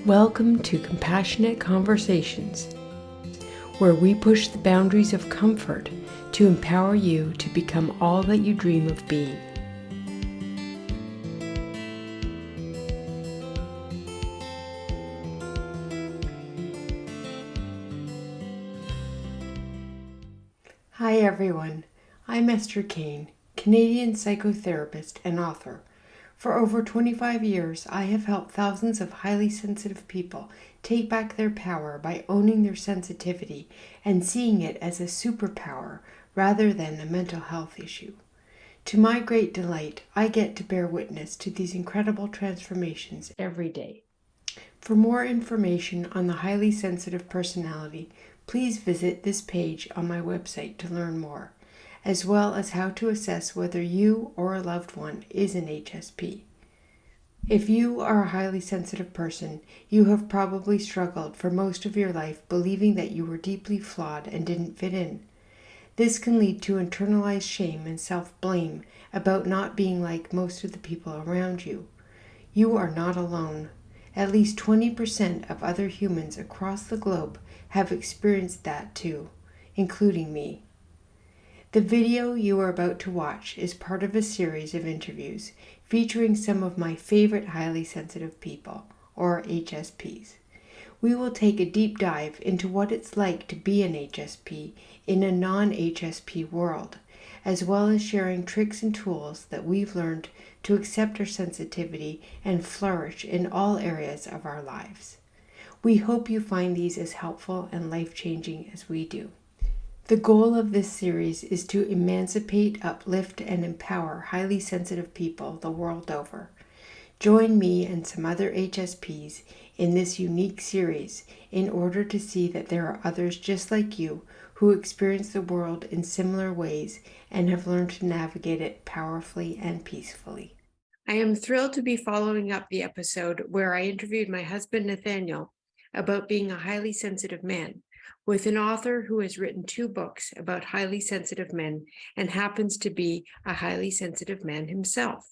Welcome to Compassionate Conversations, where we push the boundaries of comfort to empower you to become all that you dream of being. Hi everyone, I'm Esther Kane, Canadian psychotherapist and author. For over 25 years, I have helped thousands of highly sensitive people take back their power by owning their sensitivity and seeing it as a superpower rather than a mental health issue. To my great delight, I get to bear witness to these incredible transformations every day. For more information on the highly sensitive personality, please visit this page on my website to learn more, as well as how to assess whether you or a loved one is an HSP. If you are a highly sensitive person, you have probably struggled for most of your life believing that you were deeply flawed and didn't fit in. This can lead to internalized shame and self-blame about not being like most of the people around you. You are not alone. At least 20% of other humans across the globe have experienced that too, including me. The video you are about to watch is part of a series of interviews featuring some of my favorite highly sensitive people, or HSPs. We will take a deep dive into what it's like to be an HSP in a non-HSP world, as well as sharing tricks and tools that we've learned to accept our sensitivity and flourish in all areas of our lives. We hope you find these as helpful and life-changing as we do. The goal of this series is to emancipate, uplift, and empower highly sensitive people the world over. Join me and some other HSPs in this unique series in order to see that there are others just like you who experience the world in similar ways and have learned to navigate it powerfully and peacefully. I am thrilled to be following up the episode where I interviewed my husband Nathaniel about being a highly sensitive man, with an author who has written 2 books about highly sensitive men and happens to be a highly sensitive man himself.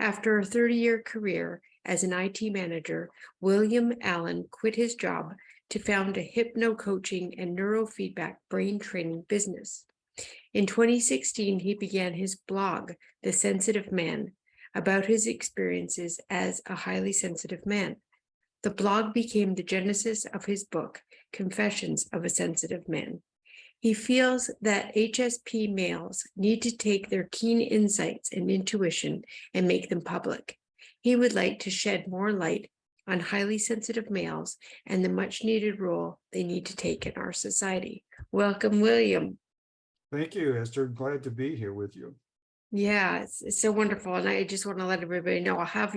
After a 30-year career as an IT manager, William Allen quit his job to found a hypno-coaching and neurofeedback brain training business. In 2016, he began his blog, The Sensitive Man, about his experiences as a highly sensitive man. The blog became the genesis of his book, Confessions of a Sensitive Man. He feels that HSP males need to take their keen insights and intuition and make them public. He would like to shed more light on highly sensitive males and the much needed role they need to take in our society. Welcome, William. Thank you, Esther. Glad to be here with you. Yeah, it's so wonderful. And I just want to let everybody know I'll have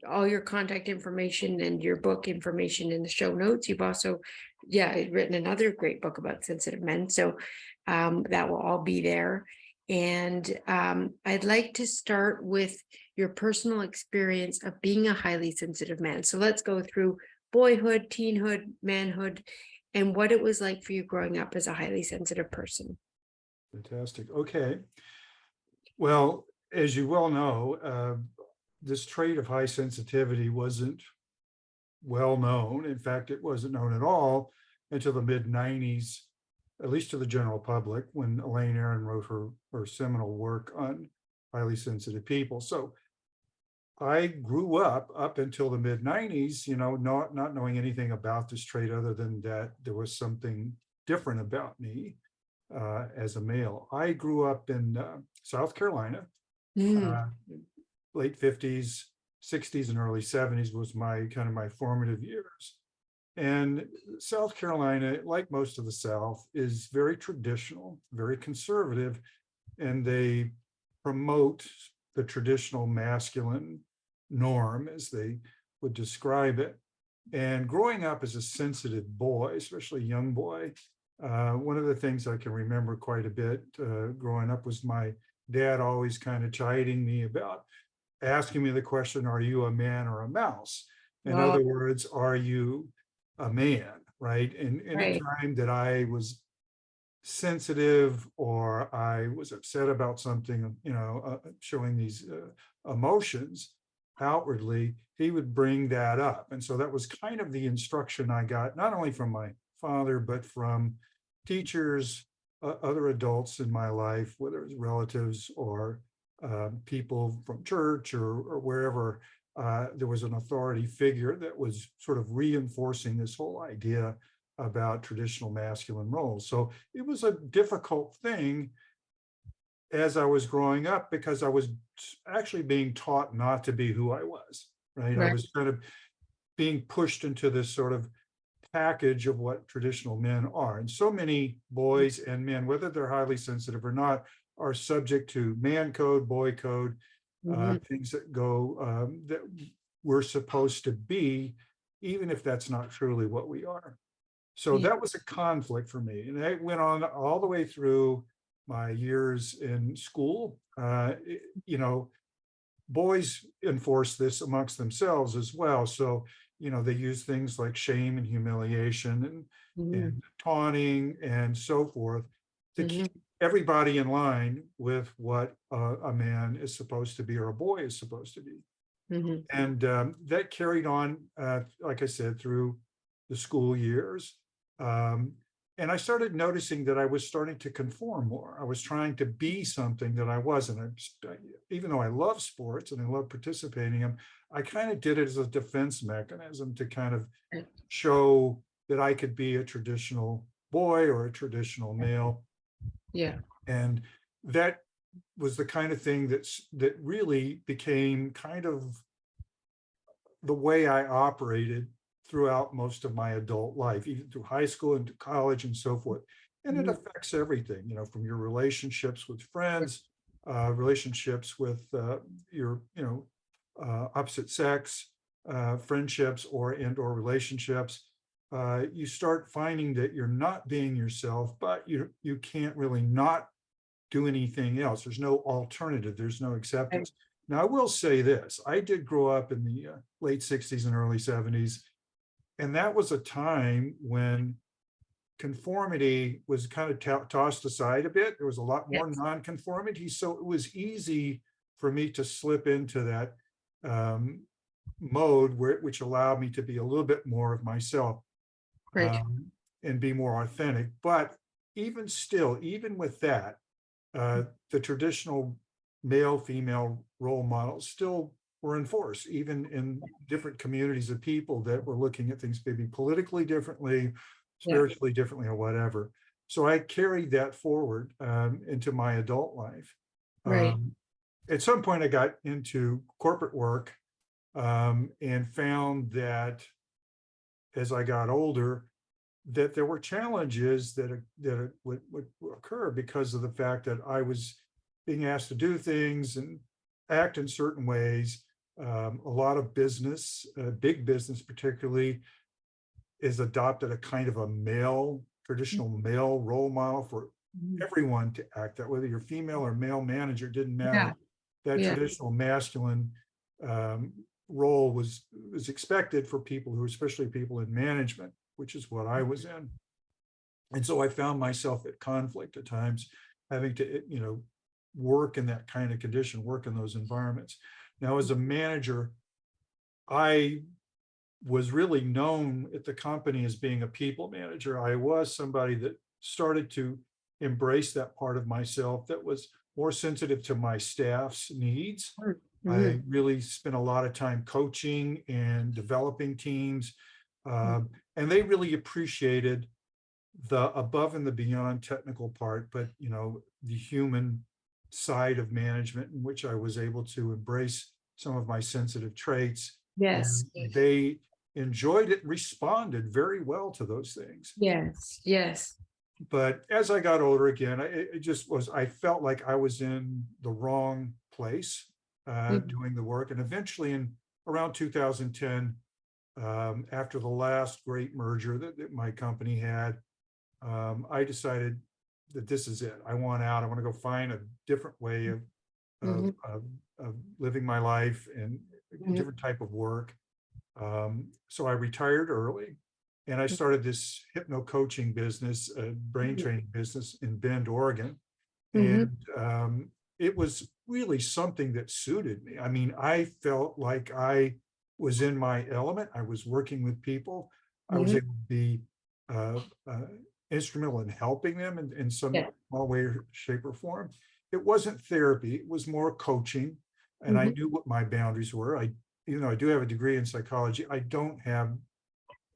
all your contact information and your book information in the show notes. You've also, written another great book about sensitive men. So that will all be there. And I'd like to start with your personal experience of being a highly sensitive man. So let's go through boyhood, teenhood, manhood, and what it was like for you growing up as a highly sensitive person. Fantastic. Okay. Well, as you well know, this trait of high sensitivity wasn't well known. In fact, it wasn't known at all until the mid-90s, at least to the general public, when Elaine Aron wrote her seminal work on highly sensitive people. So I grew up until the mid-90s, not knowing anything about this trait other than that there was something different about me as a male. I grew up in South Carolina, late 50s, 60s, and early 70s was my formative years. And South Carolina, like most of the South, is very traditional, very conservative, and they promote the traditional masculine norm, as they would describe it. And growing up as a sensitive boy, especially a young boy, one of the things I can remember quite a bit growing up was my dad always kind of chiding me about asking me the question, are you a man or a mouse? In Wow. other words, are you a man, right? And Right. anytime that I was sensitive or I was upset about something, showing these emotions, outwardly, he would bring that up. And so that was kind of the instruction I got, not only from my father, but from teachers, other adults in my life, whether it was relatives or people from church or wherever. There was an authority figure that was sort of reinforcing this whole idea about traditional masculine roles. So it was a difficult thing as I was growing up, because I was actually being taught not to be who I was, right? I Right. was kind of being pushed into this sort of package of what traditional men are. And so many boys and men, whether they're highly sensitive or not, are subject to man code, boy code, things that go that we're supposed to be, even if that's not truly what we are. So Yeah. that was a conflict for me. And it went on all the way through my years in school. You know, boys enforce this amongst themselves as well. So, you know, they use things like shame and humiliation Mhm. and taunting and so forth to Mhm. keep everybody in line with what a man is supposed to be or a boy is supposed to be. Mhm. And that carried on, like I said, through the school years. Um, and I started noticing that I was starting to conform more. I was trying to be something that I wasn't. Even though I love sports and I love participating in them, I kind of did it as a defense mechanism to kind of Right. show that I could be a traditional boy or a traditional male. Yeah. And that was the kind of thing that really became kind of the way I operated throughout most of my adult life, even through high school and to college and so forth. And it Mhm. affects everything, you know, from your relationships with friends, relationships with your, you know, opposite sex, friendships or relationships. You start finding that you're not being yourself, but you can't really not do anything else. There's no alternative. There's no Right. acceptance. Now, I will say this. I did grow up in the late 60s and early 70s, and that was a time when conformity was kind of tossed aside a bit. There was a lot more Yes. nonconformity. So it was easy for me to slip into that um, mode which allowed me to be a little bit more of myself Right. um, and be more authentic. But even still, even with that, the traditional male female role models still were in force, even in different communities of people that were looking at things maybe politically differently, Yeah. spiritually differently, or whatever. So I carried that forward into my adult life. Right. Um, at some point, I got into corporate work and found that as I got older, that there were challenges that would occur because of the fact that I was being asked to do things and act in certain ways. A lot of business, big business particularly, is adopted a kind of a traditional male role model for Mhm. everyone to act that, whether you're female or male manager, didn't Yeah. matter. That Yeah. traditional masculine um, role was expected for people who, especially people in management, which is what I was in. And so I found myself at conflict at times, having to, you know, work in that kind of condition, work in those environments. Now, as a manager, I was really known at the company as being a people manager. I was somebody that started to embrace that part of myself that was more sensitive to my staff's needs. Mhm. I really spent a lot of time coaching and developing teams, um, and they really appreciated the above and the beyond technical part, but you know, the human side of management in which I was able to embrace some of my sensitive traits, and Yes. they enjoyed it and responded very well to those things. Yes. Yes. But as I got older again, it just was, I felt like I was in the wrong place Mhm. doing the work. And eventually in around 2010, after the last great merger that my company had, I decided that this is it. I want out. I want to go find a different way of, Mhm. of, of living my life and a Mhm. different type of work. So I retired early and I started this hypno coaching business, brain Mhm. training business in Bend, Oregon. Mhm. And it was really something that suited me. I mean, I felt like I was in my element. I was working with people. I was Mhm. able to be uh, instrumental in helping them in some Yeah. small way, shape, or form. It wasn't therapy. It was more coaching, and I Mhm. knew what my boundaries were. Even though I do have a degree in psychology, I don't have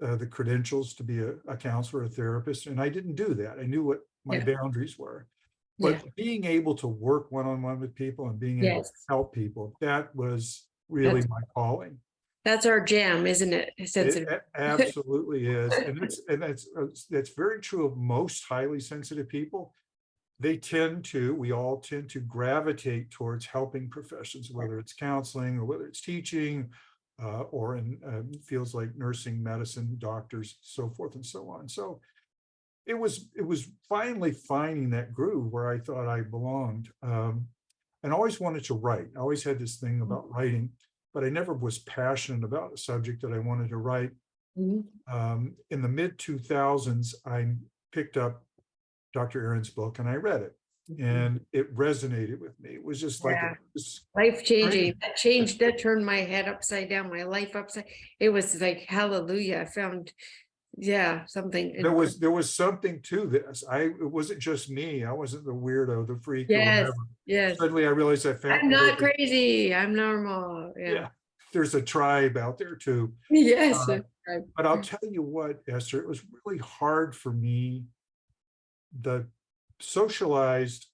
the credentials to be a counselor, a therapist, and I didn't do that. I knew what my Yeah. boundaries were. Yeah. But being able to work one-on-one with people and being able to Yes. help people, that was really That's my calling. that's our jam, isn't it? It Sensitive. absolutely is. And that's very true of most highly sensitive people. We all tend to gravitate towards helping professions, whether it's counseling or whether it's teaching, or in fields like nursing, medicine, doctors, so forth and so on. So it was finally finding that groove where I thought I belonged. And I always wanted to write. I always had this thing about writing, but I never was passionate about a subject that I wanted to write. Mhm. In the mid 2000s, I picked up Dr. Aaron's book and I read it, Mhm. and it resonated with me. It was just like Yeah. this Life changing. dream. That changed, that turned my head upside down, my life upside. It was like hallelujah. I found, yeah, something incredible. There was something to this. It wasn't just me. I wasn't the weirdo, the freak, or Yes, whatever. yes. Suddenly I realized I found I'm not there's crazy. I'm normal. Yeah. yeah, there's a tribe out there too. Yes. Uh, but I'll tell you what, Esther, it was really hard for me, the socialized,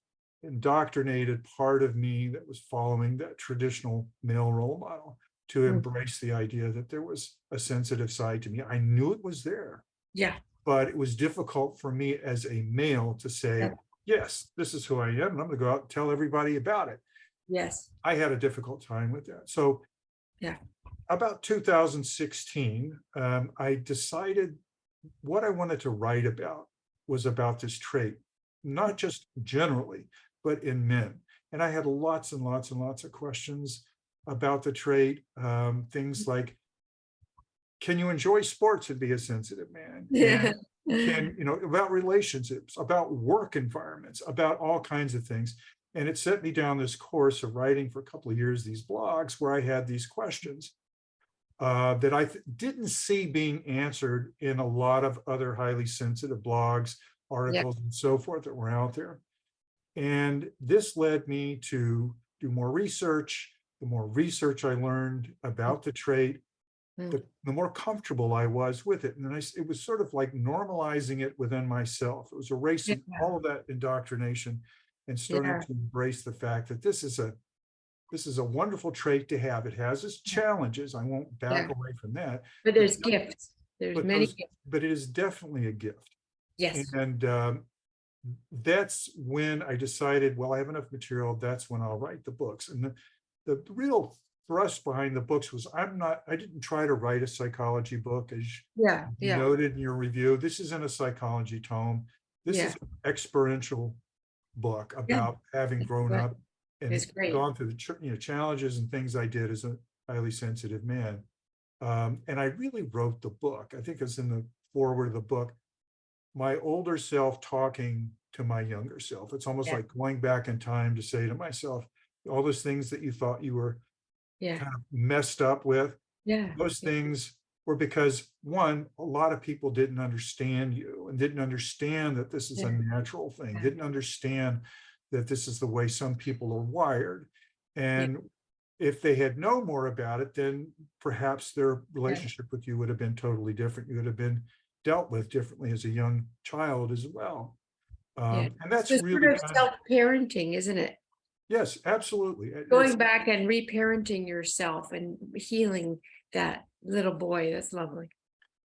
indoctrinated part of me that was following that traditional male role model, to Mm. embrace the idea that there was a sensitive side to me. I knew it was there, Yeah. but it was difficult for me as a male to say, Yeah. yes, this is who I am, and I'm going to go out and tell everybody about it. Yes. I had a difficult time with that. So Yeah. about 2016, I decided what I wanted to write about was about this trait, not just generally, but in men. And I had lots and lots and lots of questions about the trait. Things like, can you enjoy sports and be a sensitive man? Yeah. And about relationships, about work environments, about all kinds of things. And it set me down this course of writing for a couple of years, these blogs where I had these questions that I didn't see being answered in a lot of other highly sensitive blogs, Yeah. articles, and so forth that were out there. And this led me to do more research. The more research I learned about the trait, Mm. the more comfortable I was with it. And then it was sort of like normalizing it within myself. It was Yeah. erasing all of that indoctrination and starting Yeah. to embrace the fact that this is a wonderful trait to have. It has its challenges. I won't back Yeah. away from that. But But there's gifts. There's but many those gifts. but it is definitely a gift. Yes. And that's when I decided, well, I have enough material. That's when I'll write the books. And the real thrust behind the books was I didn't try to write a psychology book, as Yeah. you Yeah. noted in your review. This isn't a psychology tome. This Yeah. is an experiential book Yeah. about having It's grown good. up and It's great. gone through the challenges and things I did as a highly sensitive man. And I really wrote the book. I think it's in the foreword of the book, my older self talking to my younger self. It's almost Yeah. like going back in time to say to myself, all those things that you thought you were Yeah. kind of messed up with, Yeah. those things were because, one, a lot of people didn't understand you and didn't understand that this is a Yeah. natural thing, Yeah. didn't understand that this is the way some people are wired. Yeah. And if they had known more about it, then perhaps their Yeah. relationship with you would have been totally different. You would have been dealt with differently as a young child as well. Yeah. And It's that's the really sort of kind of, self-parenting, isn't it? yes, absolutely. It's Going back and reparenting yourself and healing that little boy. That's lovely.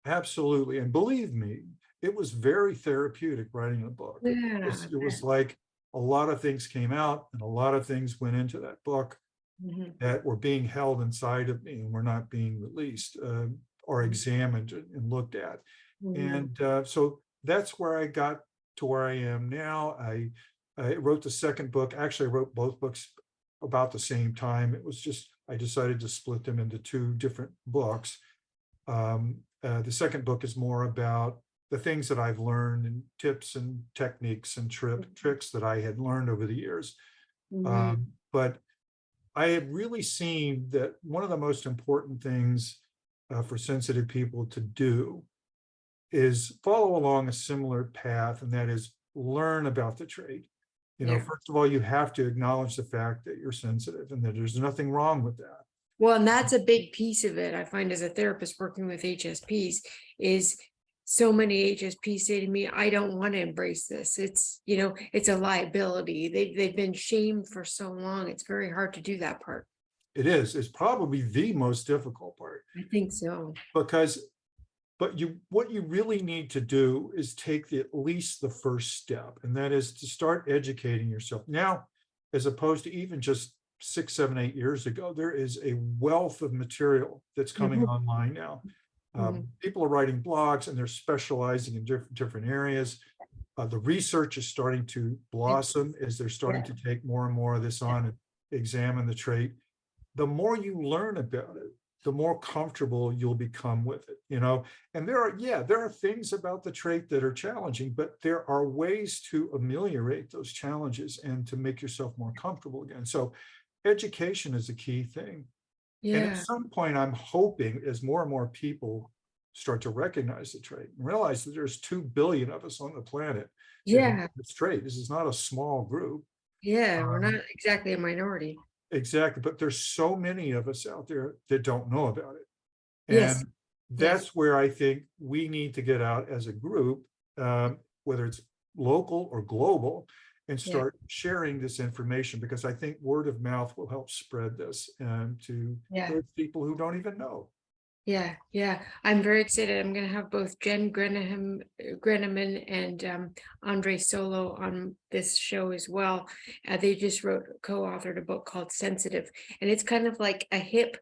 absolutely. And believe me, it was very therapeutic writing a book. Yeah. It was like a lot of things came out and a lot of things went into that book Mhm. that were being held inside of me and were not being released or examined and looked at. Mhm. And so that's where I got to where I am now. I wrote the second book. Actually, I wrote both books about the same time. It was just, I decided to split them into two different books. The second book is more about the things that I've learned and tips and techniques and tricks that I had learned over the years. Mhm. But I have really seen that one of the most important things for sensitive people to do is follow along a similar path, and that is learn about the trait. Yeah. First of all, you have to acknowledge the fact that you're sensitive and that there's nothing wrong with that. Well, and that's a big piece of it. I find as a therapist working with HSPs is so many HSPs say to me, I don't want to embrace this. It's a liability. They've been shamed for so long. It's very hard to do that part. It's probably the most difficult part I think so. because what you really need to do is take at least the first step, and that is to start educating yourself now, as opposed to even just 6, 7, 8 years ago. There is a wealth of material that's coming Mhm, online now. mhm. People are writing blogs and they're specializing in different areas. The research is starting to blossom as they're starting Yeah, to take more and more of this on and examine the trait. The more you learn about it, the more comfortable you'll become with it. And there are things about the trait that are challenging, but there are ways to ameliorate those challenges and to make yourself more comfortable again. So education is a key thing. And at yeah, some point, I'm hoping as more and more people start to recognize the trait and realize that there's 2 billion of us on the planet that have yeah, this trait. This is not a small group. yeah. We're not Um, exactly a minority. Exactly, but there's so many of us out there that don't know about it. Yes, And yes, that's where I think we need to get out as a group, whether it's local or global, and yeah. start sharing this information, because I think word of mouth will help spread this to Yeah. those people who don't even know. Yeah, yeah. I'm very excited. I'm going to have both Jen Greneman and Andre Solo on this show as well. They just co-authored a book called Sensitive, and it's kind of like a hip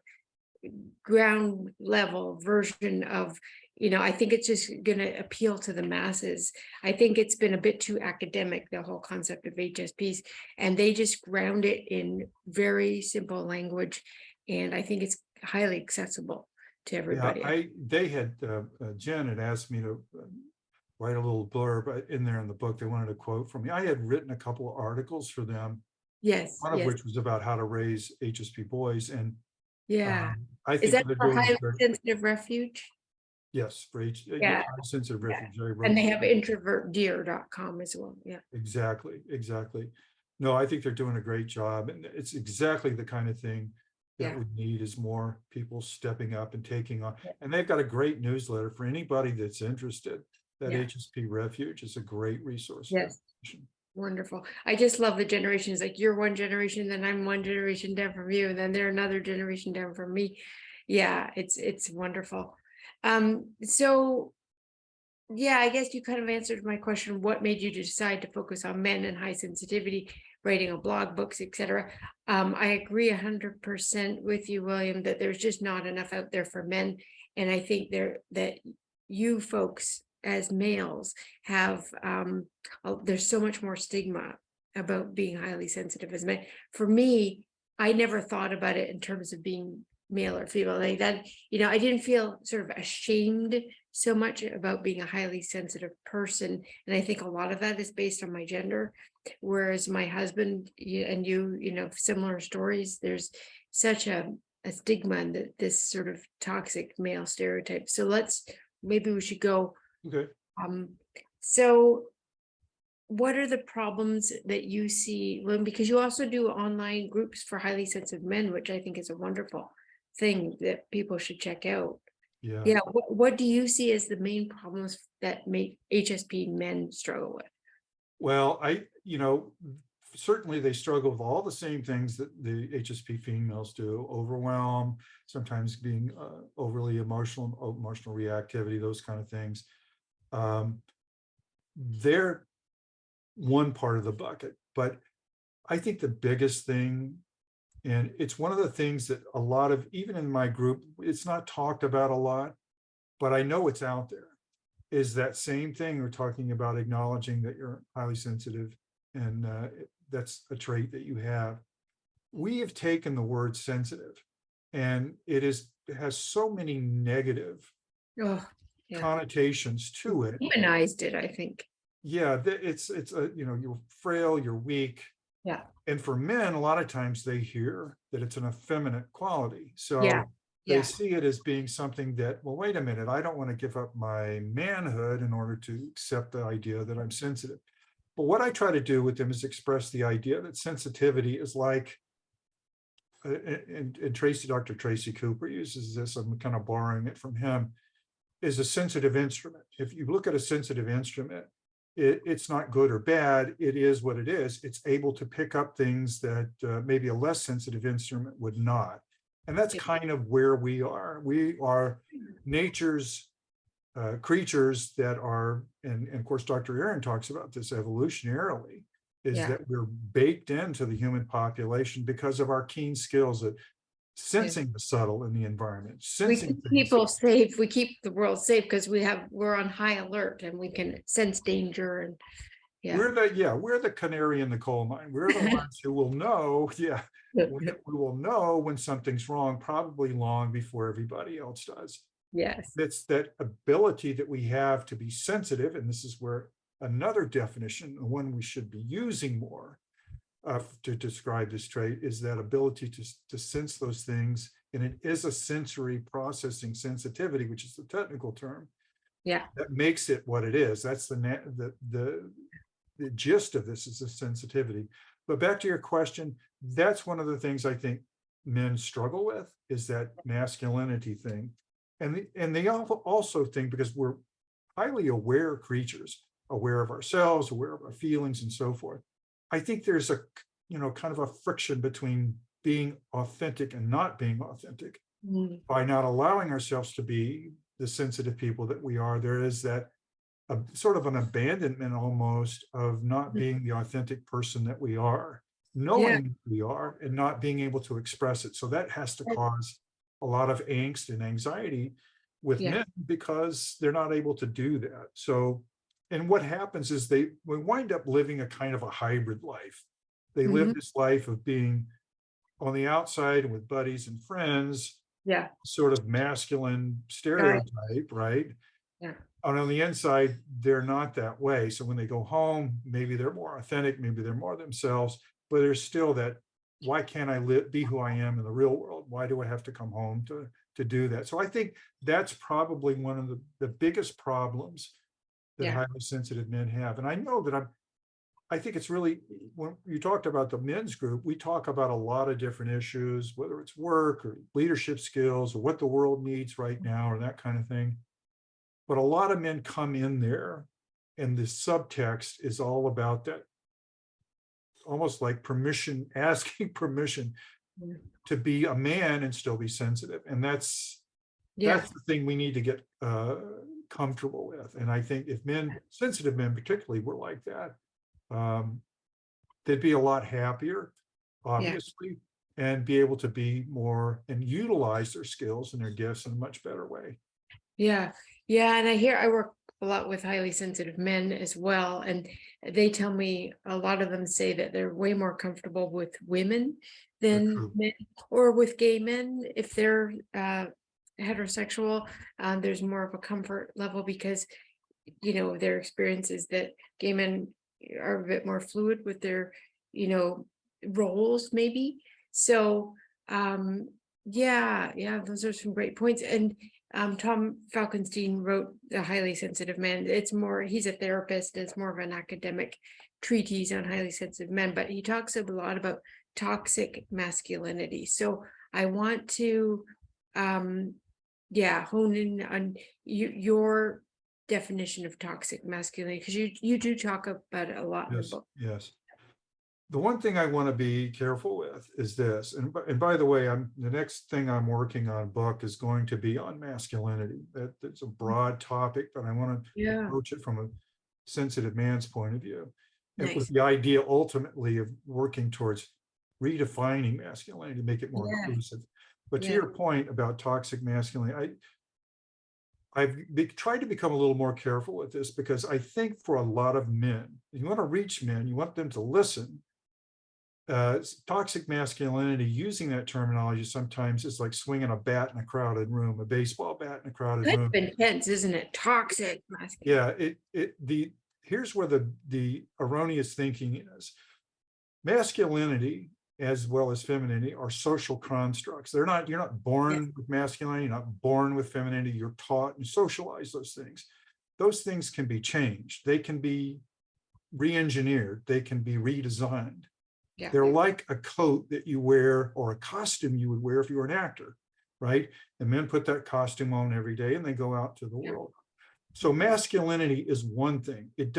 ground level version of, I think it's just going to appeal to the masses. I think it's been a bit too academic, the whole concept of HSPs, and they just ground it in very simple language. And I think it's highly accessible to Yeah, everybody. Jen had asked me to write a little blurb in there in the book. They wanted a quote from me. I had written a couple of articles for them, Yes, one of yes, which was about how to raise HSP boys. And yeah. I Is think that they're for doing a highly great, sensitive refuge? yes, for yeah, Yeah, sensitive yeah. refuge. I And wrote they have introvertdeer.com as well. Yeah, exactly. No, I think they're doing a great job, and it's exactly the kind of thing that yeah, we need, is more people stepping up and taking on. yeah, And they've got a great newsletter for anybody that's interested. That yeah. HSP Refuge is a great resource for Yes. information. Wonderful. I just love the generations. Like you're one generation, then I'm one generation down from you, and then they're another generation down from me. Yeah, it's wonderful. So yeah, I guess you kind of answered my question. What made you decide to focus on men and high sensitivity, writing a blog, books, etc.? I agree 100% with you, William, that there's just not enough out there for men. And I think that you folks as males have there's so much more stigma about being highly sensitive as men. For me, I never thought about it in terms of being male or female like that. I didn't feel sort of ashamed so much about being a highly sensitive person. And I think a lot of that is based on my gender. Whereas my husband and similar stories, there's such a stigma and this sort of toxic male stereotype. So maybe we should go. Okay. Um, so what are the problems that you see? Well, because you also do online groups for highly sensitive men, which I think is a wonderful thing that people should check out. Yeah. Yeah, what do you see as the main problems that make HSP men struggle with? Well, certainly they struggle with all the same things that the HSP females do: overwhelm, sometimes being overly emotional reactivity, those kind of things. Um, they're one part of the bucket, but I think the biggest thing, and it's one of the things that a lot of, even in my group, it's not talked about a lot, but I know it's out there, is that same thing we're talking about, acknowledging that you're highly sensitive, and that's a trait that you have. We have taken the word sensitive, and it has so many negative Oh, yeah. connotations to it. Humanized it, I think. Yeah, it's you're frail, you're weak, Yeah. And for men, a lot of times they hear that it's an effeminate quality. Yeah. So they Yeah. see it as being something that, well, wait a minute, I don't want to give up my manhood in order to accept the idea that I'm sensitive. But what I try to do with them is express the idea that sensitivity is like, and Dr. Tracy Cooper uses this, I'm kind of borrowing it from him, is a sensitive instrument. If you look at a sensitive instrument, it's not good or bad. It is what it is. It's able to pick up things that maybe a less sensitive instrument would not. And that's kind of where we are. We are nature's creatures that are, and of course, Dr. Aaron talks about this evolutionarily, is Yeah. that we're baked into the human population because of our keen skills at sensing the subtle in the environment, We sensing keep things. people safe. We keep the world safe because we're on high alert and we can sense danger. And yeah. We're the canary in the coal mine. We're the ones who will know, we will know when something's wrong, probably long before everybody else does. Yes. It's that ability that we have to be sensitive, and this is where another definition, the one we should be using more to describe this trait, is that ability to sense those things. And it is a sensory processing sensitivity, which is the technical term. Yeah. That makes it what it is. That's the gist of this, is the sensitivity. But back to your question, that's one of the things I think men struggle with, is that masculinity thing. And they also think, because we're highly aware creatures, aware of ourselves, aware of our feelings and so forth. I think there's a, kind of a friction between being authentic and not being authentic. By not allowing ourselves to be the sensitive people that we are. There is that sort of an abandonment almost of not being the authentic person that we are, knowing we are and not being able to express it. So that has to cause a lot of angst and anxiety with men, because they're not able to do that. So, and what happens is we wind up living a kind of a hybrid life. They live this life of being on the outside and with buddies and friends, sort of masculine stereotype, right? Yeah. And on the inside, they're not that way. So when they go home, maybe they're more authentic, maybe they're more themselves, but there's still that, why can't I be who I am in the real world? Why do I have to come home to do that? So I think that's probably one of the biggest problems that highly sensitive men have. And I know that I think it's really, when you talked about the men's group, we talk about a lot of different issues, whether it's work or leadership skills or what the world needs right now or that kind of thing. But a lot of men come in there, and the subtext is all about that, almost like permission, asking permission to be a man and still be sensitive. And that's the thing we need to get comfortable with. And I think if sensitive men particularly, were like that, they'd be a lot happier, obviously, and be able to be more and utilize their skills and their gifts in a much better way. Yeah. And I work a lot with highly sensitive men as well. And they tell me, a lot of them say that they're way more comfortable with women than men, or with gay men. If they're heterosexual, there's more of a comfort level, because, their experience is that gay men are a bit more fluid with their, roles maybe. So, those are some great points. And Tom Falkenstein wrote The Highly Sensitive Man. He's a therapist. It's more of an academic treatise on highly sensitive men, but he talks a lot about toxic masculinity. So I want to, hone in on your definition of toxic masculinity, because you do talk about it a lot in the book. Yes. The one thing I want to be careful with is this, and by the way, the next thing I'm working on book is going to be on masculinity. That's a broad topic, but I want to approach it from a sensitive man's point of view, and with the idea ultimately of working towards redefining masculinity to make it more inclusive. But to your point about toxic masculinity, I've tried to become a little more careful with this, because I think for a lot of men, you want to reach men, you want them to listen. Toxic masculinity, using that terminology sometimes, is like swinging a bat in a crowded room, a baseball bat in a crowded room. It's intense, isn't it? Toxic masculinity. Here's where the erroneous thinking is. masculinity as well as femininity are social constructs. You're not born with masculinity, you're not born with femininity, you're taught and socialized those things. Those things can be changed. They can be re-engineered. They can be redesigned. Yeah. They're like a coat that you wear or a costume you would wear if you were an actor, right? And men put that costume on every day and they go out to the world. So masculinity is one thing. And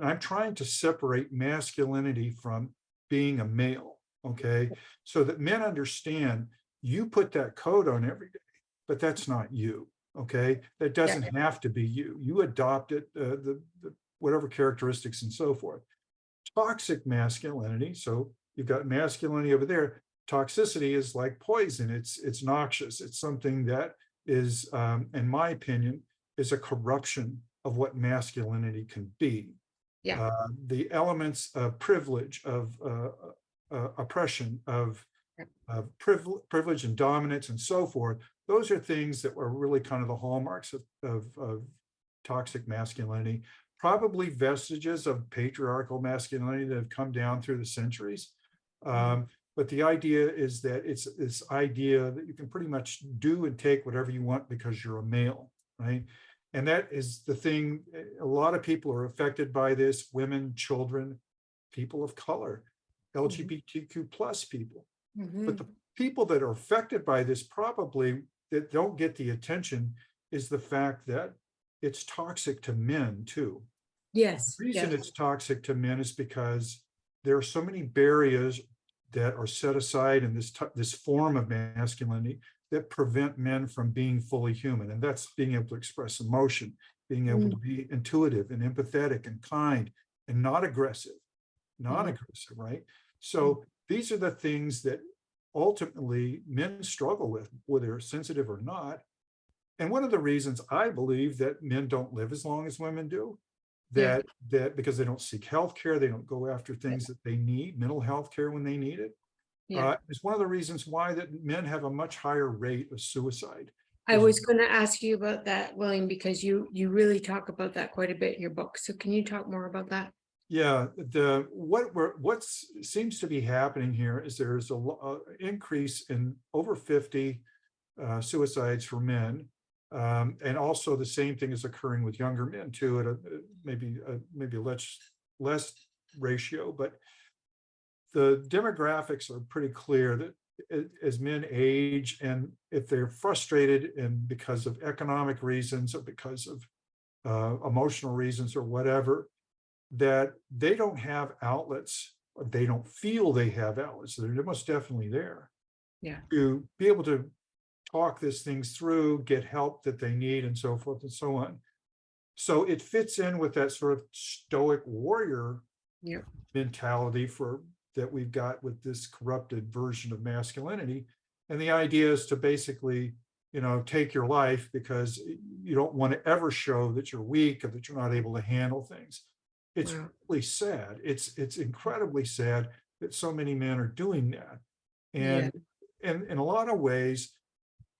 I'm trying to separate masculinity from being a male, okay? So that men understand you put that coat on every day, but that's not you, okay? That doesn't have to be you. You adopt it, the whatever characteristics and so forth. Toxic masculinity, so you've got masculinity over there. Toxicity is like poison. It's noxious. It's something that is, in my opinion, is a corruption of what masculinity can be. Yeah. The elements of privilege, of oppression, of privilege and dominance and so forth, those are things that were really kind of the hallmarks of toxic masculinity, probably vestiges of patriarchal masculinity that have come down through the centuries. But the idea is that it's this idea that you can pretty much do and take whatever you want because you're a male, right? And that is the thing. A lot of people are affected by this: women, children, people of color, LGBTQ plus people. But the people that are affected by this, probably that don't get the attention, is the fact that it's toxic to men too. Yes. The reason it's toxic to men is because there are so many barriers that are set aside in this form of masculinity that prevent men from being fully human. And that's being able to express emotion, being able to be intuitive and empathetic and kind and not aggressive, right? So these are the things that ultimately men struggle with, whether they're sensitive or not. And one of the reasons I believe that men don't live as long as women do, that because they don't seek health care, they don't go after things that they need, mental health care when they need it. It's one of the reasons why that men have a much higher rate of suicide. I was going to ask you about that, William, because you really talk about that quite a bit in your book. So can you talk more about that? Yeah, what seems to be happening here is there's a increase in over 50 suicides for men. And also the same thing is occurring with younger men too, at maybe a less ratio, but the demographics are pretty clear that as men age, and if they're frustrated and because of economic reasons or because of emotional reasons or whatever, that they don't have outlets, or they don't feel they have outlets. They're most definitely there to be able to talk these things through, get help that they need, and so forth and so on. So it fits in with that sort of stoic warrior mentality that we've got with this corrupted version of masculinity. And the idea is to basically, take your life because you don't want to ever show that you're weak or that you're not able to handle things. It's really sad. It's incredibly sad that so many men are doing that. And in a lot of ways,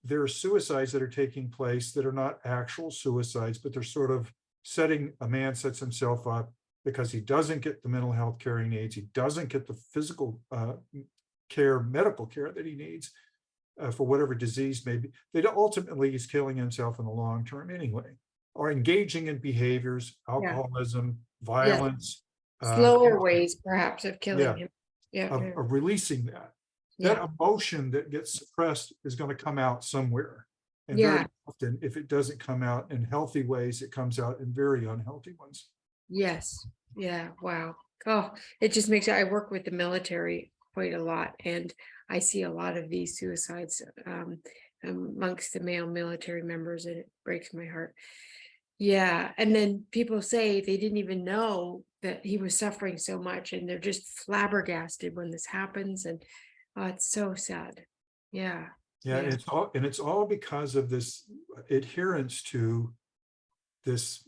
there are suicides that are taking place that are not actual suicides, but they're sort of a man sets himself up because he doesn't get the mental health care he needs. He doesn't get the physical medical care that he needs for whatever disease may be. Ultimately, he's killing himself in the long term anyway, or engaging in behaviors, alcoholism, violence. Slower ways, perhaps, of killing him. Of releasing that. That emotion that gets suppressed is going to come out somewhere. And very often, if it doesn't come out in healthy ways, it comes out in very unhealthy ones. Yes. Yeah. Wow. Oh, it just makes I work with the military quite a lot, and I see a lot of these suicides amongst the male military members, and it breaks my heart. Yeah. And then people say they didn't even know that he was suffering so much, and they're just flabbergasted when this happens. And it's so sad. Yeah. It's all because of this adherence to this,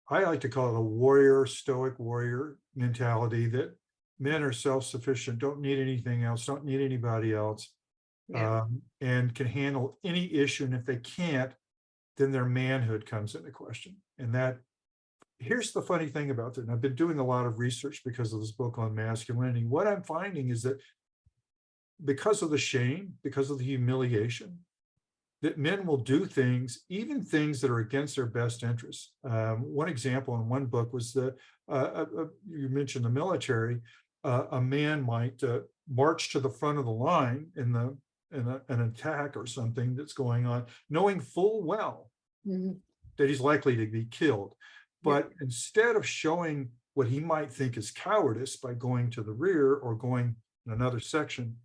I like to call it a stoic warrior mentality, that men are self-sufficient, don't need anything else, don't need anybody else, and can handle any issue. And if they can't, then their manhood comes into question. And that here's the funny thing about that. And I've been doing a lot of research because of this book on masculinity. What I'm finding is that because of the shame, because of the humiliation, that men will do things, even things that are against their best interests. One example in one book was you mentioned the military. A man might march to the front of the line in an attack or something that's going on, knowing full well that he's likely to be killed. But instead of showing what he might think is cowardice by going to the rear or going in another section,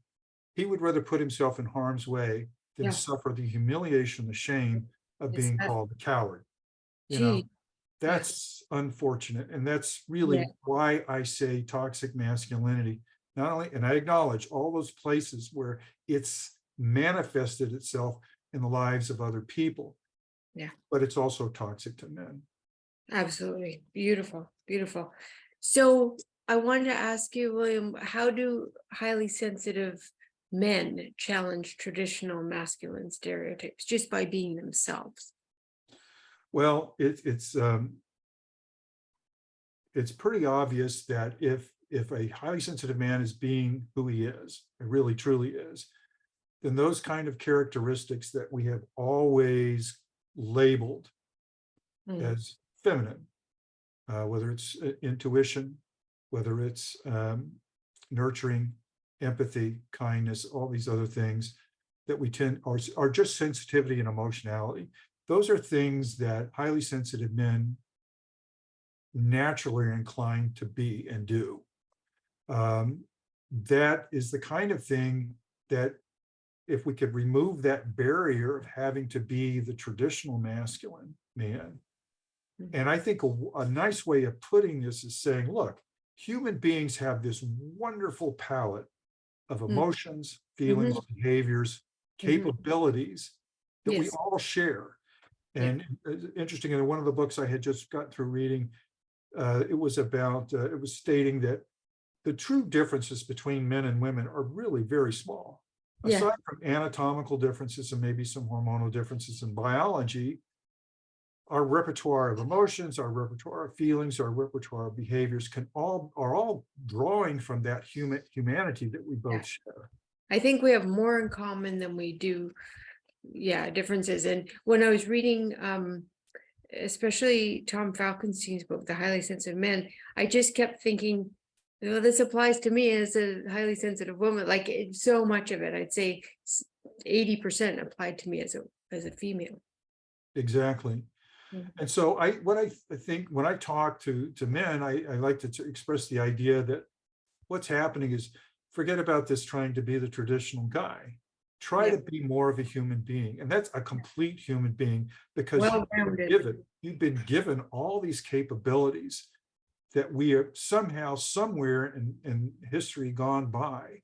he would rather put himself in harm's way than suffer the humiliation, the shame of being called a coward. You know, that's unfortunate. And that's really why I say toxic masculinity. Not only, and I acknowledge all those places where it's manifested itself in the lives of other people. Yeah. But it's also toxic to men. Absolutely. Beautiful. Beautiful. So I wanted to ask you, William, how do highly sensitive men challenge traditional masculine stereotypes just by being themselves? Well, it's pretty obvious that if a highly sensitive man is being who he is, and really truly is, then those kind of characteristics that we have always labeled as feminine, whether it's intuition, whether it's nurturing, empathy, kindness, all these other things that we tend are just sensitivity and emotionality. Those are things that highly sensitive men naturally are inclined to be and do. That is the kind of thing that if we could remove that barrier of having to be the traditional masculine man, and I think a nice way of putting this is saying, look, human beings have this wonderful palette of emotions, feelings, behaviors, capabilities that we all share. And interesting, in one of the books I had just got through reading, it was stating that the true differences between men and women are really very small. Aside from anatomical differences and maybe some hormonal differences in biology, our repertoire of emotions, our repertoire of feelings, our repertoire of behaviors are all drawing from that humanity that we both share. I think we have more in common than we do, differences. And when I was reading, especially Tom Falkenstein's book, The Highly Sensitive Men, I just kept thinking, this applies to me as a highly sensitive woman. Like so much of it, I'd say 80% applied to me as a female. Exactly. And so I think when I talk to men, I like to express the idea that what's happening is forget about this trying to be the traditional guy. Try to be more of a human being. And that's a complete human being, because you've been given all these capabilities that we are somehow, somewhere in history gone by,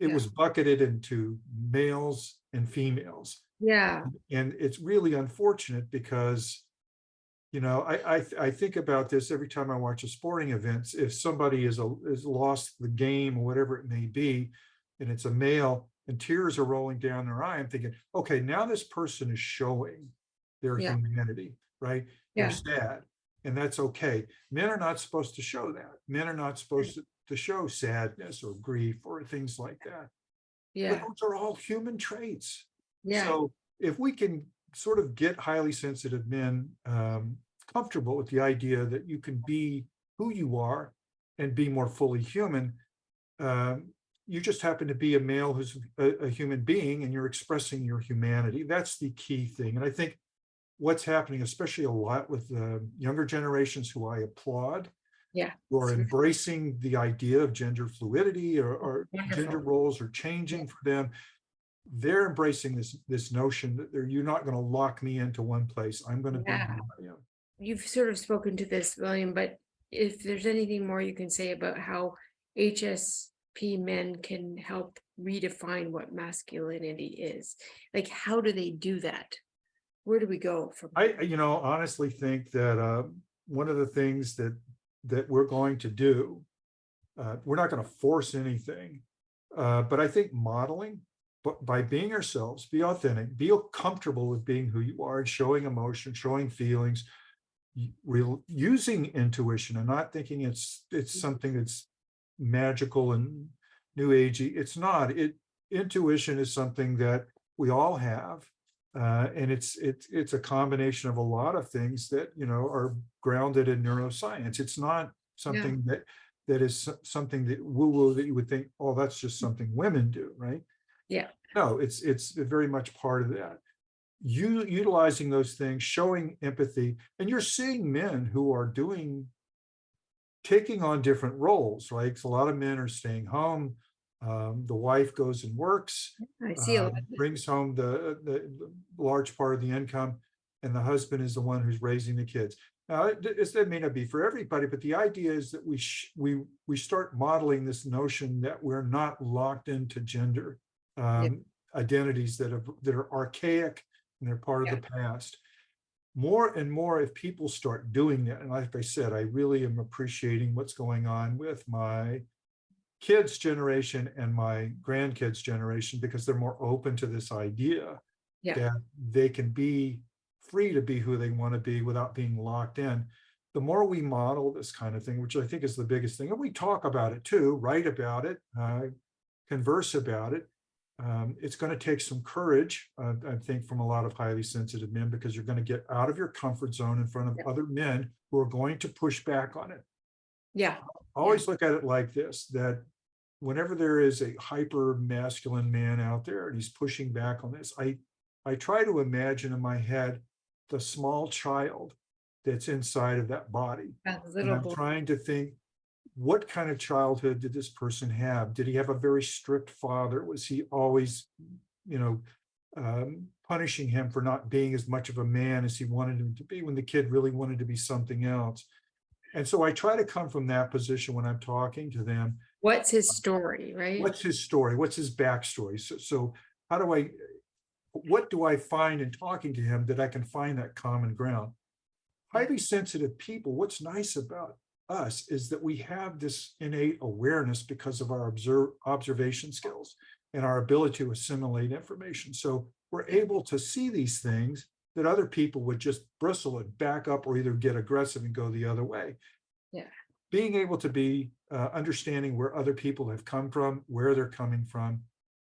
it was bucketed into males and females. Yeah. And it's really unfortunate because, I think about this every time I watch a sporting event. If somebody is lost the game or whatever it may be, and it's a male and tears are rolling down their eye, I'm thinking, okay, now this person is showing their humanity, right? They're sad, and that's okay. Men are not supposed to show that. Men are not supposed to show sadness or grief or things like that. But those are all human traits. So if we can sort of get highly sensitive men comfortable with the idea that you can be who you are and be more fully human, you just happen to be a male who's a human being and you're expressing your humanity. That's the key thing. And I think what's happening, especially a lot with the younger generations, who I applaud, who are embracing the idea of gender fluidity or gender roles are changing for them. They're embracing this notion that you're not going to lock me into one place. I'm going to be who I am. You've sort of spoken to this, William, but if there's anything more you can say about how HSP men can help redefine what masculinity is, like how do they do that? Where do we go from? I honestly think that one of the things that we're going to do, we're not going to force anything, but I think modeling, but by being ourselves, be authentic, be comfortable with being who you are and showing emotion, showing feelings, using intuition and not thinking it's something that's magical and new agey. It's not. Intuition is something that we all have, and it's a combination of a lot of things that are grounded in neuroscience. It's not Yeah. something that is something that woo-woo that you would think, oh, that's just something women do, right? Yeah. No, it's very much part of that. You utilizing those things, showing empathy, and you're seeing men who are taking on different roles, right? So a lot of men are staying home. The wife goes and works, I see a lot. brings home the large part of the income, and the husband is the one who's raising the kids. Now, that may not be for everybody, but the idea is that we start modeling this notion that we're not locked into gender identities that are archaic and they're part of the past. More and more, if people start doing that, and like I said, I really am appreciating what's going on with my kids' generation and my grandkids' generation, because they're more open to this idea that they can be free to be who they want to be without being locked in. The more we model this kind of thing, which I think is the biggest thing, and we talk about it too, write about it, converse about it. It's going to take some courage, I think, from a lot of highly sensitive men, because you're going to get out of your comfort zone in front of other men who are going to push back on it. Yeah. Always look at it like this, that whenever there is a hyper masculine man out there and he's pushing back on this, I try to imagine in my head the small child that's inside of that body. And I'm trying to think, what kind of childhood did this person have? Did he have a very strict father? Was he always, punishing him for not being as much of a man as he wanted him to be when the kid really wanted to be something else? And so I try to come from that position when I'm talking to them. What's his story, right? What's his story? What's his backstory? So what do I find in talking to him that I can find that common ground? Highly sensitive people, what's nice about us is that we have this innate awareness because of our observation skills and our ability to assimilate information. So we're able to see these things that other people would just bristle and back up or either get aggressive and go the other way. Yeah. Being able to be understanding where other people have come from, where they're coming from,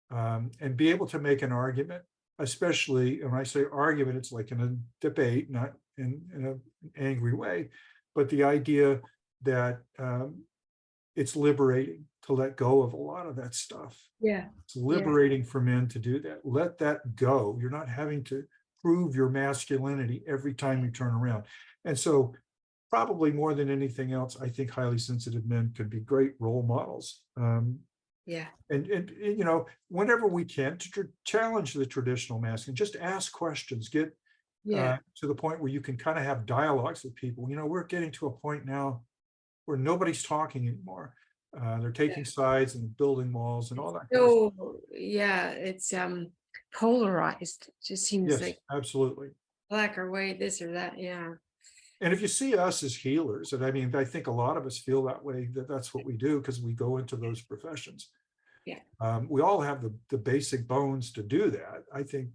and be able to make an argument, especially when I say argument, it's like in a debate, not in an angry way, but the idea that it's liberating to let go of a lot of that stuff. Yeah. It's liberating for men to do that. Let that go. You're not having to prove your masculinity every time you turn around. And so probably more than anything else, I think highly sensitive men could be great role models. And whenever we can, to challenge the traditional masculine, just ask questions, get to the point where you can kind of have dialogues with people. We're getting to a point now where nobody's talking anymore. They're taking sides and building walls and all that. So it's polarized. It just seems like absolutely black or white, this or that. Yeah. And if you see us as healers, and I mean, I think a lot of us feel that way, that's what we do because we go into those professions. Yeah. We all have the basic bones to do that. I think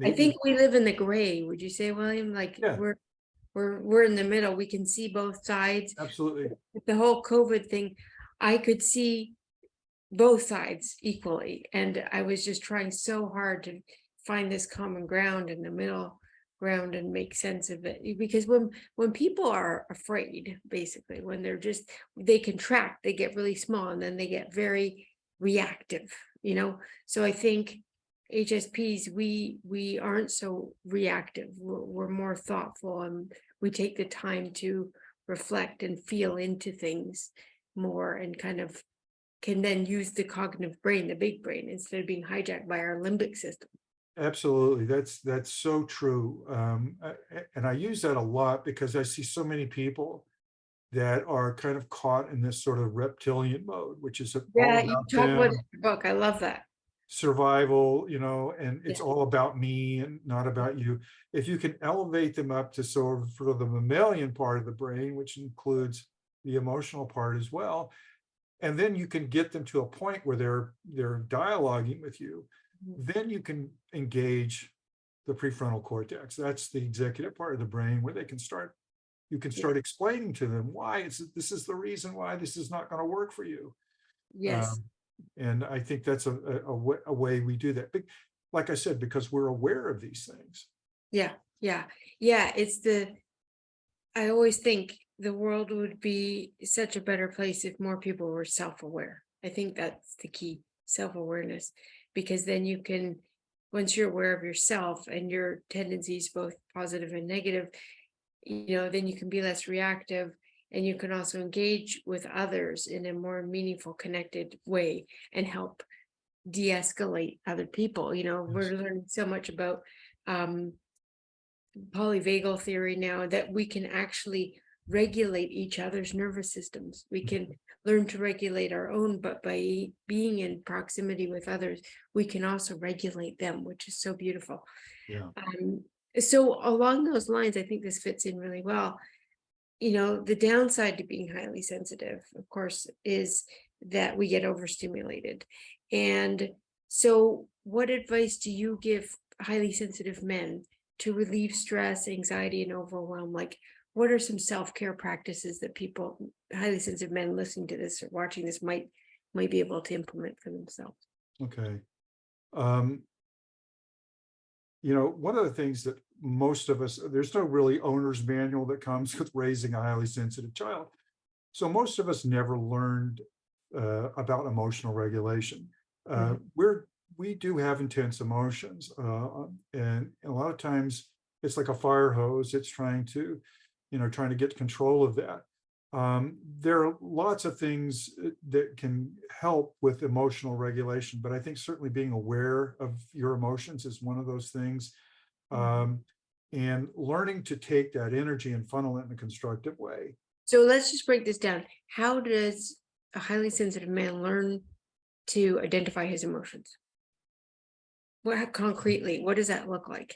I think we live in the gray. Would you say, William? Like we're in the middle. We can see both sides. Absolutely. With the whole COVID thing, I could see both sides equally. And I was just trying so hard to find this common ground in the middle ground and make sense of it. Because when people are afraid, basically, when they contract, they get really small and then they get very reactive, So I think HSPs, we aren't so reactive. We're more thoughtful and we take the time to reflect and feel into things more and kind of can then use the cognitive brain, the big brain, instead of being hijacked by our limbic system. Absolutely. That's so true. And I use that a lot because I see so many people that are kind of caught in this sort of reptilian mode, which is all about you talk about it in your book. I love that. Survival, and it's all about me and not about you. If you can elevate them up to sort of the mammalian part of the brain, which includes the emotional part as well, and then you can get them to a point where they're dialoguing with you, then you can engage the prefrontal cortex. That's the executive part of the brain where they can start you can start explaining to them why this is the reason why this is not going to work for you. Yes. And I think that's a way we do that. But like I said, because we're aware of these things. Yeah. I always think the world would be such a better place if more people were self-aware. I think that's the key, self-awareness, because then you can, once you're aware of yourself and your tendencies, both positive and negative, then you can be less reactive, and you can also engage with others in a more meaningful, connected way and help de-escalate other people. We're learning so much about polyvagal theory now that we can actually regulate each other's nervous systems. We can learn to regulate our own, but by being in proximity with others, we can also regulate them, which is so beautiful. Yeah. So along those lines, I think this fits in really well. The downside to being highly sensitive, of course, is that we get overstimulated. And so what advice do you give highly sensitive men to relieve stress, anxiety, and overwhelm? Like, what are some self-care practices that people, highly sensitive men listening to this or watching this, might be able to implement for themselves? Okay. One of the things that most of us, there's no really owner's manual that comes with raising a highly sensitive child. So most of us never learned about emotional regulation. We do have intense emotions, and a lot of times it's like a fire hose. It's trying to get control of that. There are lots of things that can help with emotional regulation, but I think certainly being aware of your emotions is one of those things. And learning to take that energy and funnel it in a constructive way. So let's just break this down. How does a highly sensitive man learn to identify his emotions? Concretely, what does that look like?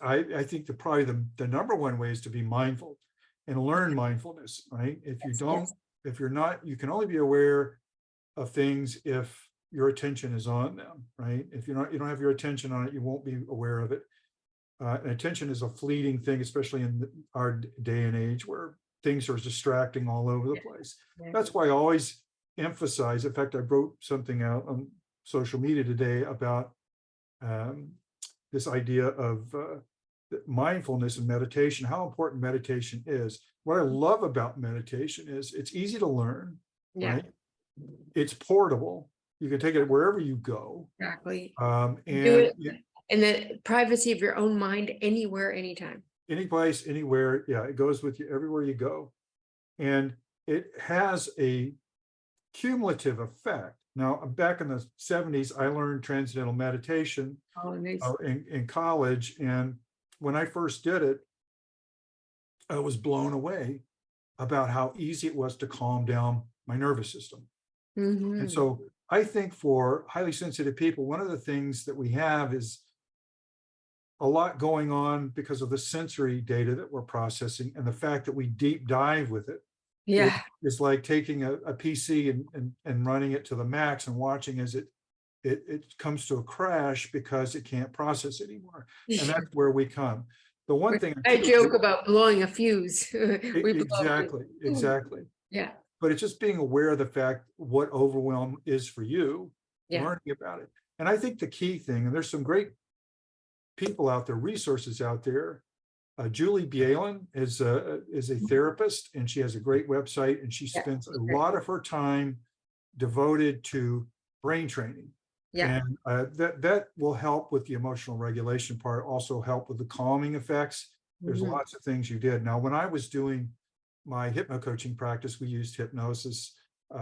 I think probably the number one way is to be mindful and learn mindfulness, right? If you're not, you can only be aware of things if your attention is on them, right? If you don't have your attention on it, you won't be aware of it. And attention is a fleeting thing, especially in our day and age where things are distracting all over the place. That's why I always emphasize, in fact, I wrote something out on social media today about this idea of mindfulness and meditation, how important meditation is. What I love about meditation is it's easy to learn, right? It's portable. You can take it wherever you go. Exactly. And do it in the privacy of your own mind, anywhere, anytime. Any place, anywhere. Yeah, it goes with you everywhere you go. And it has a cumulative effect. Now, back in the 70s, I learned transcendental meditation in college. And when I first did it, I was blown away about how easy it was to calm down my nervous system. And so I think for highly sensitive people, one of the things that we have is a lot going on because of the sensory data that we're processing and the fact that we deep dive with it. It's like taking a PC and running it to the max and watching as it comes to a crash because it can't process anymore. And that's where we come. The one thing I joke about blowing a fuse. Exactly. Yeah. But it's just being aware of the fact what overwhelm is for you, learning about it. And I think the key thing, and there's some great people out there, resources out there. Julie Bielen is a therapist, and she has a great website, and she spends a lot of her time devoted to brain training. And that will help with the emotional regulation part, also help with the calming effects. There's lots of things you did. Now, when I was doing my hypno-coaching practice, we used hypnosis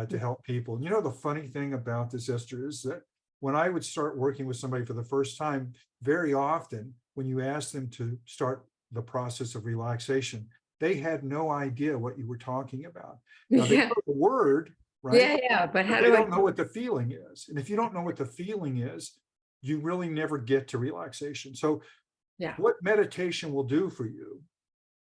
to help people. And the funny thing about this, Esther, is that when I would start working with somebody for the first time, very often when you ask them to start the process of relaxation, they had no idea what you were talking about. Now they know the word, right? But how they don't know what the feeling is. And if you don't know what the feeling is, you really never get to relaxation. So what meditation will do for you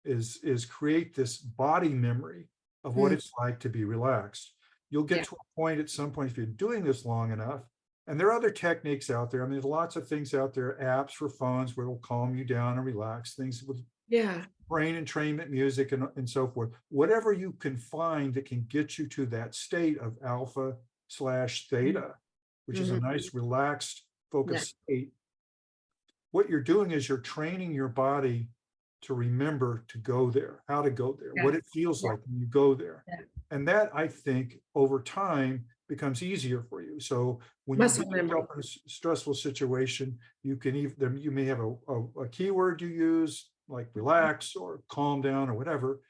is create this body memory of what it's like to be relaxed. You'll get to a point at some point, if you're doing this long enough, and there are other techniques out there. I mean, there's lots of things out there, apps for phones where it'll calm you down and relax, things with Yeah. brain entrainment music and so forth. Whatever you can find that can get you to that state of alpha/theta, which is a Mhm. nice, relaxed, Yeah. focused state. What you're doing is you're training your body to remember to go there, how to go there, Yeah. what it feels Yeah. like when you go there. Yeah. And that, I think, over time becomes easier for you. So when you Muscle get yourself memory. in a stressful situation, you can even, you may have a keyword you use, like relax or calm down or whatever,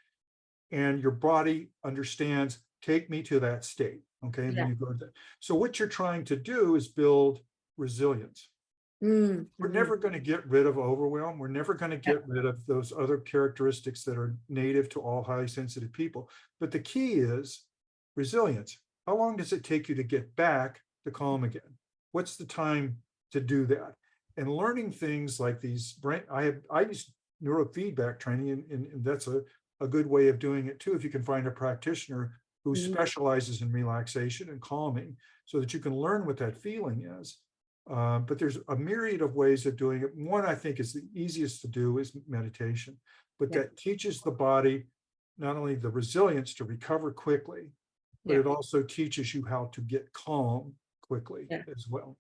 and your body understands, take me to that state. Okay. And then Yeah. you go to that. So what you're trying to do is build resilience. We're Mm-hmm. never going to get rid of overwhelm. We're never going to Yeah. get rid of those other characteristics that are native to all highly sensitive people. But the key is resilience. How long does it take you to get back to calm again? What's the time to do that? And learning things like these brain, I use neurofeedback training, and that's a good way of doing it too. If you can find a practitioner who Mhm. specializes in relaxation and calming, so that you can learn what that feeling is. But there's a myriad of ways of doing it. One, I think, is the easiest to do is meditation, but Yeah. that teaches the body not only the resilience to recover quickly, but Yeah. it also teaches you how to get calm quickly Yeah. as well.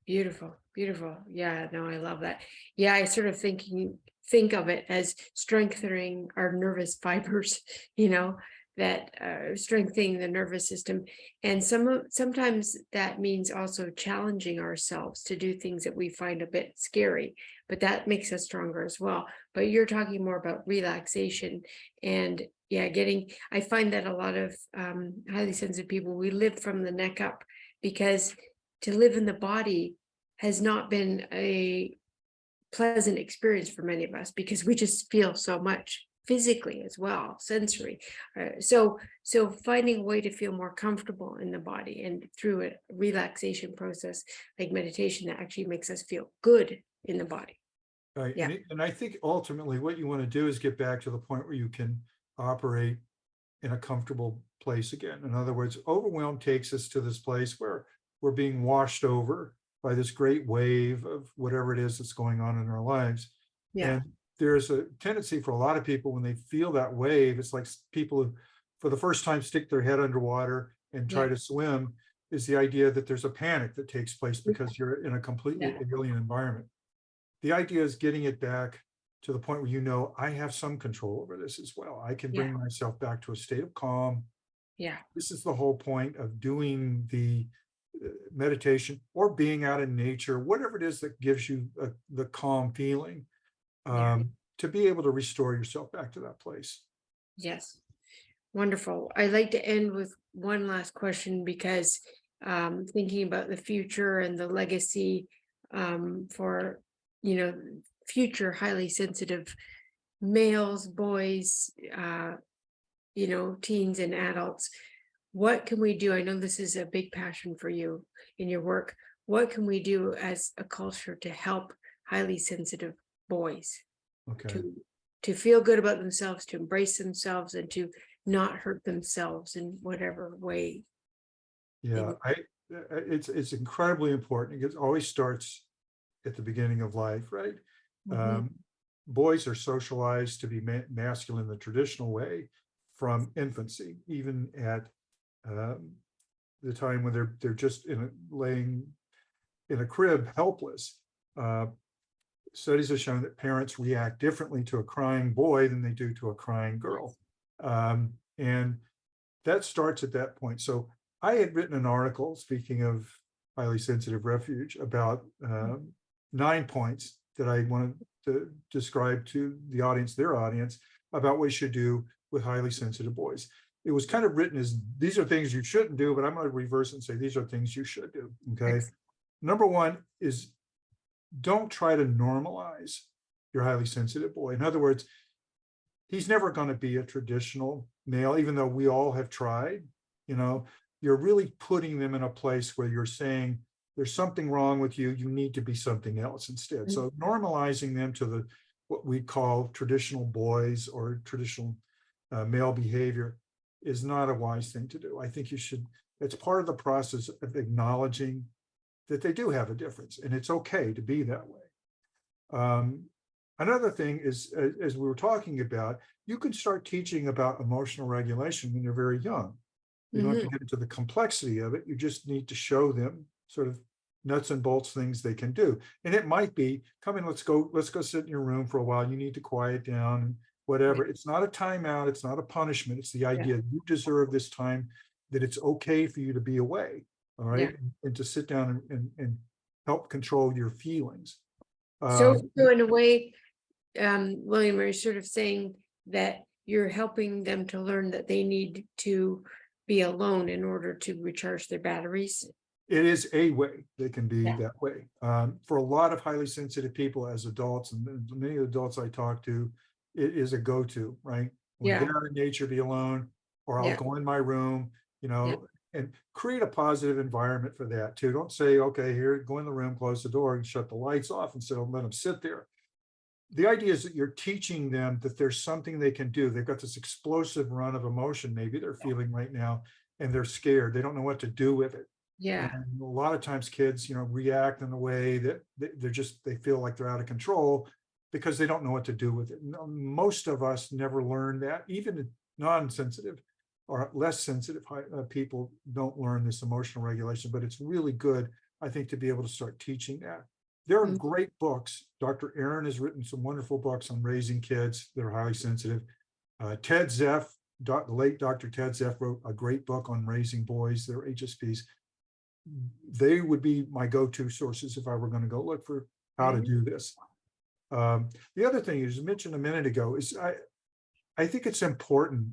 Beautiful. Beautiful. Yeah. No, I love that. Yeah. I sort of think of it as strengthening our nervous fibers, you know, that strengthening the nervous system. And sometimes that means also challenging ourselves to do things that we find a bit scary, but that makes us stronger as well. But you're talking more about relaxation and yeah, I find that a lot of highly sensitive people, we live from the neck up because to live in the body has not been a pleasant experience for many of us because we just feel so much physically as well, sensory. So finding a way to feel more comfortable in the body and through a relaxation process like meditation that actually makes us feel good in the body. Right. Yeah. And I think ultimately what you want to do is get back to the point where you can operate in a comfortable place again. In other words, overwhelm takes us to this place where we're being washed over by this great wave of whatever it is that's going on in our lives. Yeah. And there's a tendency for a lot of people when they feel that wave, it's like people who, for the first time, stick their head underwater and try Yeah. to swim, is the idea that there's a panic that takes place because you're in a completely Yeah. alien environment. The idea is getting it back to the point where you know, I have some control over this as well. I can Yeah. bring myself back to a state of calm. Yeah. This is the whole point of doing the meditation or being out in nature, whatever it is that gives you the calm feeling, Yeah. to be able to restore yourself back to that place. Yes. Wonderful. I'd like to end with one last question because thinking about the future and the legacy for, future highly sensitive males, boys, teens and adults. What can we do? I know this is a big passion for you in your work. What can we do as a culture to help highly sensitive boys Okay. to feel good about themselves, to embrace themselves, and to not hurt themselves in whatever way? Yeah, it's incredibly important. It always starts at the beginning of life, right? Mhm. Um, Boys are socialized to be masculine in the traditional way from infancy, even at um, the time when they're just laying in a crib, helpless. Uh, Studies have shown that parents react differently to a crying boy than they do to a crying girl, and that starts at that point. So I had written an article, speaking of highly sensitive refuge, about 9 points that I wanted to describe to the audience, their audience, about what you should do with highly sensitive boys. It was kind of written as these are things you shouldn't do, but I'm going to reverse it and say these are things you should do. Okay. Excellent. Number one is don't try to normalize your highly sensitive boy. In other words, he's never going to be a traditional male, even though we all have tried. You're really putting them in a place where you're saying there's something wrong with you. You need to be something else instead. So normalizing them to what we call traditional boys or traditional male behavior is not a wise thing to do. I think it's part of the process of acknowledging that they do have a difference and it's okay to be that way. Another thing is, as we were talking about, you can start teaching about emotional regulation when they're very young. You don't have to get into the complexity of it. You just need to show them sort of nuts and bolts things they can do. And it might be, come in, let's go sit in your room for a while. You need to quiet down and whatever. Right. It's not a timeout. It's not a punishment. It's the Yeah. idea that you deserve this time, that it's okay for you to be away. All right. Yeah. And to sit down and help control your feelings. So in a way, William, are you sort of saying that you're helping them to learn that they need to be alone in order to recharge their batteries? It is a way they can be Yeah. that way. For a lot of highly sensitive people as adults, and many adults I talk to, it is a go-to, right? When I Yeah. get out in nature, be alone, or I'll Yeah. go in my room, Yeah. and create a positive environment for that too. Don't say, okay, here, go in the room, close the door and shut the lights off and so let them sit there. The idea is that you're teaching them that there's something they can do. They've got this explosive run of emotion, maybe they're feeling right now, and they're scared. They don't know what to do with it. Yeah. And a lot of times kids, react in a way that they feel like they're out of control because they don't know what to do with it. Most of us never learn that. Even non-sensitive or less sensitive people don't learn this emotional regulation, but it's really good, I think, to be able to start teaching that. There are great books. Dr. Aaron has written some wonderful books on raising kids that are highly sensitive. Ted Zeff, the late Dr. Ted Zeff, wrote a great book on raising boys that are HSPs. They would be my go-to sources if I were going to go look for how to do this. The other thing you mentioned a minute ago is I think it's important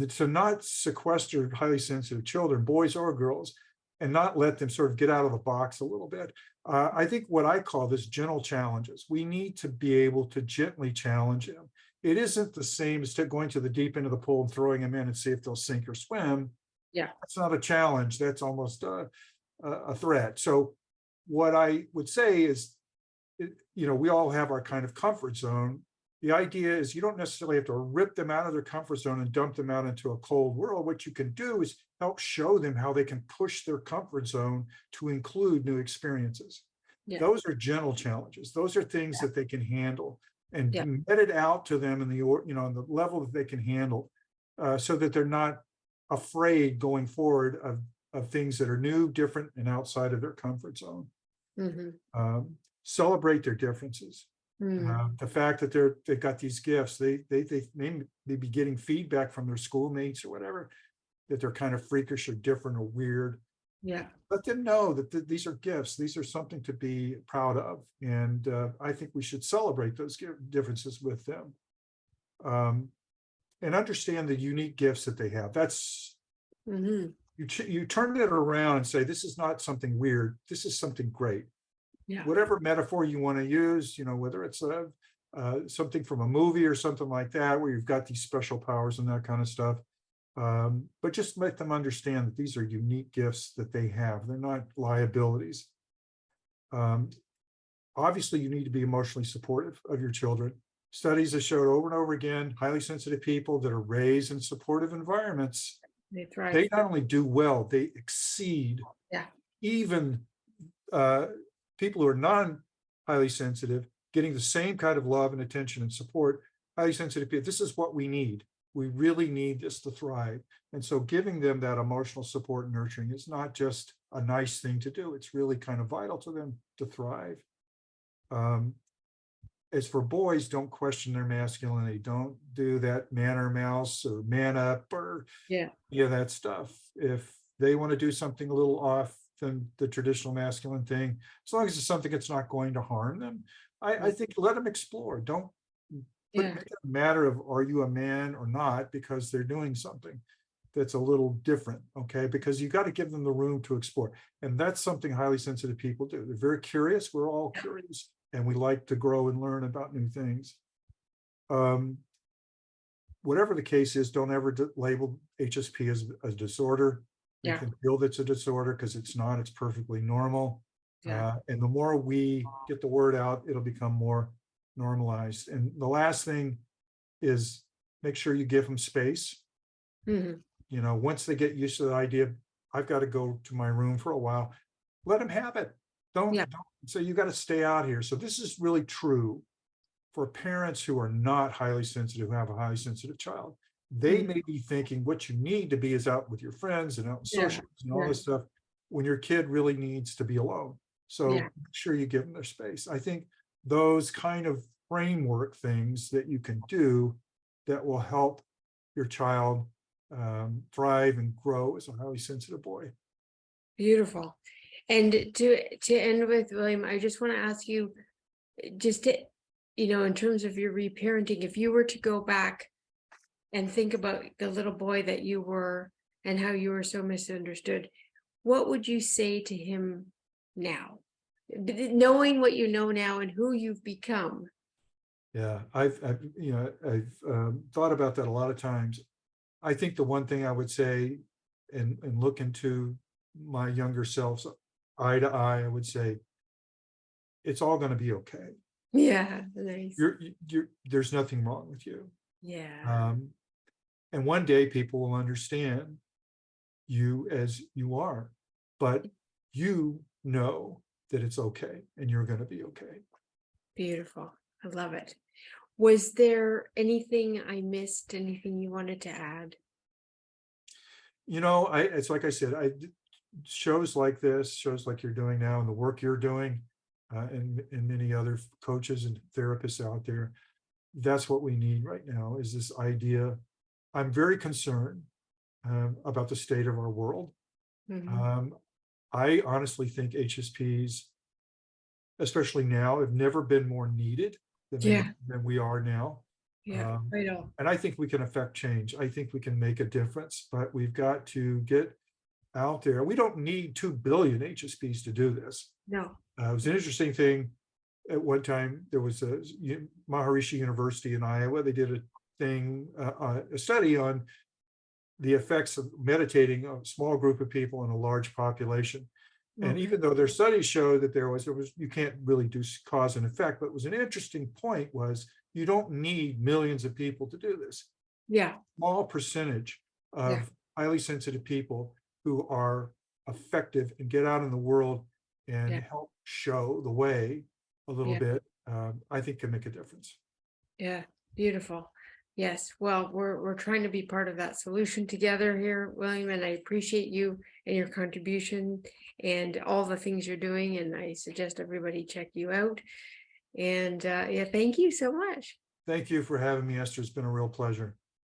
to not sequester highly sensitive children, boys or girls, and not let them sort of get out of the box a little bit. I think what I call this gentle challenges. We need to be able to gently challenge them. It isn't the same as going to the deep end of the pool and throwing them in and see if they'll sink or swim. Yeah. That's not a challenge. That's almost a threat. So what I would say is, we all have our kind of comfort zone. The idea is you don't necessarily have to rip them out of their comfort zone and dump them out into a cold world. What you can do is help show them how they can push their comfort zone to include new experiences. Yeah. Those are gentle challenges. Those are things that they can handle, and Yeah. get it out to them in on the level that they can handle, so that they're not afraid going forward of things that are new, different, and outside of their comfort zone. Celebrate their differences. The fact that they've got these gifts, they may be getting feedback from their schoolmates or whatever, that they're kind of freakish or different or weird. Yeah. Let them know that these are gifts. These are something to be proud of. And I think we should celebrate those differences with them. And understand the unique gifts that they have. That's, you turn it around and say, this is not something weird. This is something great. Yeah. Whatever metaphor you want to use, whether it's something from a movie or something like that, where you've got these special powers and that kind of stuff. But just let them understand that these are unique gifts that they have. They're not liabilities. Obviously, you need to be emotionally supportive of your children. Studies have showed over and over again, highly sensitive people that are raised in supportive environments, They thrive. they not only do well, they exceed even people who are non-highly sensitive, getting the same kind of love and attention and support. Highly sensitive people, this is what we need. We really need this to thrive. And so giving them that emotional support and nurturing is not just a nice thing to do. It's really kind of vital to them to thrive. As for boys, don't question their masculinity. Don't do that man or mouse or man up or that stuff. If they want to do something a little off than the traditional masculine thing, as long as it's something that's not going to harm them, I think let them explore. Don't make it a matter of, are you a man or not, because they're doing something that's a little different, okay? Because you got to give them the room to explore. And that's something highly sensitive people do. They're very curious. We're all curious, and we like to grow and learn about new things. Whatever the case is, don't ever label HSP as a disorder. You can feel that's a disorder, because it's not. It's perfectly normal. And the more we get the word out, it'll become more normalized. And the last thing is make sure you give them space. Once they get used to the idea, I've got to go to my room for a while, let them have it. Don't say you got to stay out here. So this is really true for parents who are not highly sensitive, who have a highly sensitive child, they may be thinking what you need to be is out with your friends and out in Yeah, social and all this stuff, when your kid really needs to be alone. So yeah, make sure you give them their space. I think those kind of framework things that you can do that will help your child thrive and grow as a highly sensitive boy. beautiful. And to end with, William, I just want to ask you, just to, in terms of your reparenting, if you were to go back and think about the little boy that you were and how you were so misunderstood, what would you say to him now? Knowing what you know now and who you've become. Yeah, I've thought about that a lot of times. I think the one thing I would say, and look into my younger selves eye to eye, I would say, it's all going to be okay. Yeah, nice. There's nothing wrong with you. Yeah. And one day people will understand you as you are, but you know that it's okay and you're going to be okay. Beautiful. I love it. Was there anything I missed? Anything you wanted to add? It's like I said, shows like this, shows like you're doing now, and the work you're doing, and many other coaches and therapists out there, that's what we need right now, is this idea. I'm very concerned about the state of our world. I honestly think HSPs, especially now, have never been more needed than we are now. Yeah, right on. And I think we can affect change. I think we can make a difference, but we've got to get out there. We don't need 2 billion HSPs to do this. No. It was an interesting thing. At one time, there was a Maharishi University in Iowa. They did a study on the effects of meditating on a small group of people in a large population. And even though their studies show that there was, you can't really do cause and effect, but it was an interesting point was you don't need millions of people to do this. Yeah. Small percentage of highly sensitive people who are effective and get out in the world and help show the way a little bit, I think can make a difference. Yeah, beautiful. Yes, well, we're trying to be part of that solution together here, William, and I appreciate you and your contribution and all the things you're doing, and I suggest everybody check you out. And thank you so much. Thank you for having me, Esther. It's been a real pleasure.